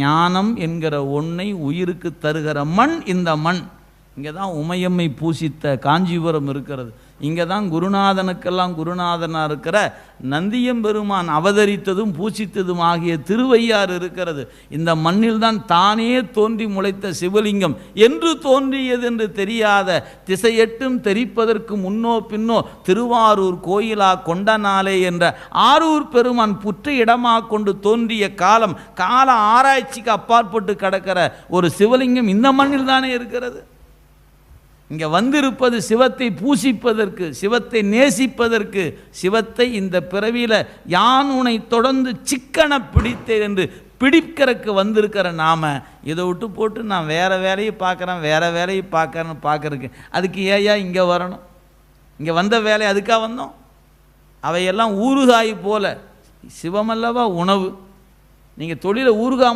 ஞானம் என்கிற ஒன்றை உயிருக்கு தருகிற மண் இந்த மண். இங்கே தான் உமையம்மை பூசித்த காஞ்சிபுரம் இருக்கிறது. இங்கே தான் குருநாதனுக்கெல்லாம் குருநாதனாக இருக்கிற நந்தியம்பெருமான் அவதரித்ததும் பூசித்ததும் ஆகிய திருவையாறு இருக்கிறது. இந்த மண்ணில் தான் தானே தோன்றி முளைத்த சிவலிங்கம் என்று தோன்றியது என்று தெரியாத திசையெட்டும் தெரிப்பதற்கு முன்னோ பின்னோ திருவாரூர் கோயிலா கொண்டனாலே என்ற ஆரூர் பெருமான் புற்ற இடமாக கொண்டு தோன்றிய காலம் கால ஆராய்ச்சிக்கு அப்பாற்பட்டு கிடக்கிற ஒரு சிவலிங்கம் இந்த மண்ணில் தானே இருக்கிறது. இங்கே வந்திருப்பது சிவத்தை பூசிப்பதற்கு, சிவத்தை நேசிப்பதற்கு, சிவத்தை இந்த பிறவியில் யான் உனை தொடர்ந்து சிக்கன பிடித்தேன் என்று பிடிக்கிறதுக்கு வந்திருக்கிற நாம் இதை விட்டு போட்டு நான் வேறு வேலையை பார்க்குறேன் வேறு வேலையை பார்க்குறதுக்கு அதுக்கு ஏயா இங்கே வரணும்? இங்கே வந்த வேலை அதுக்காக வந்தோம்? அவையெல்லாம் ஊறுகாய் போல. சிவமல்லவா உணவு. நீங்கள் தொழிலை ஊறுகாமல்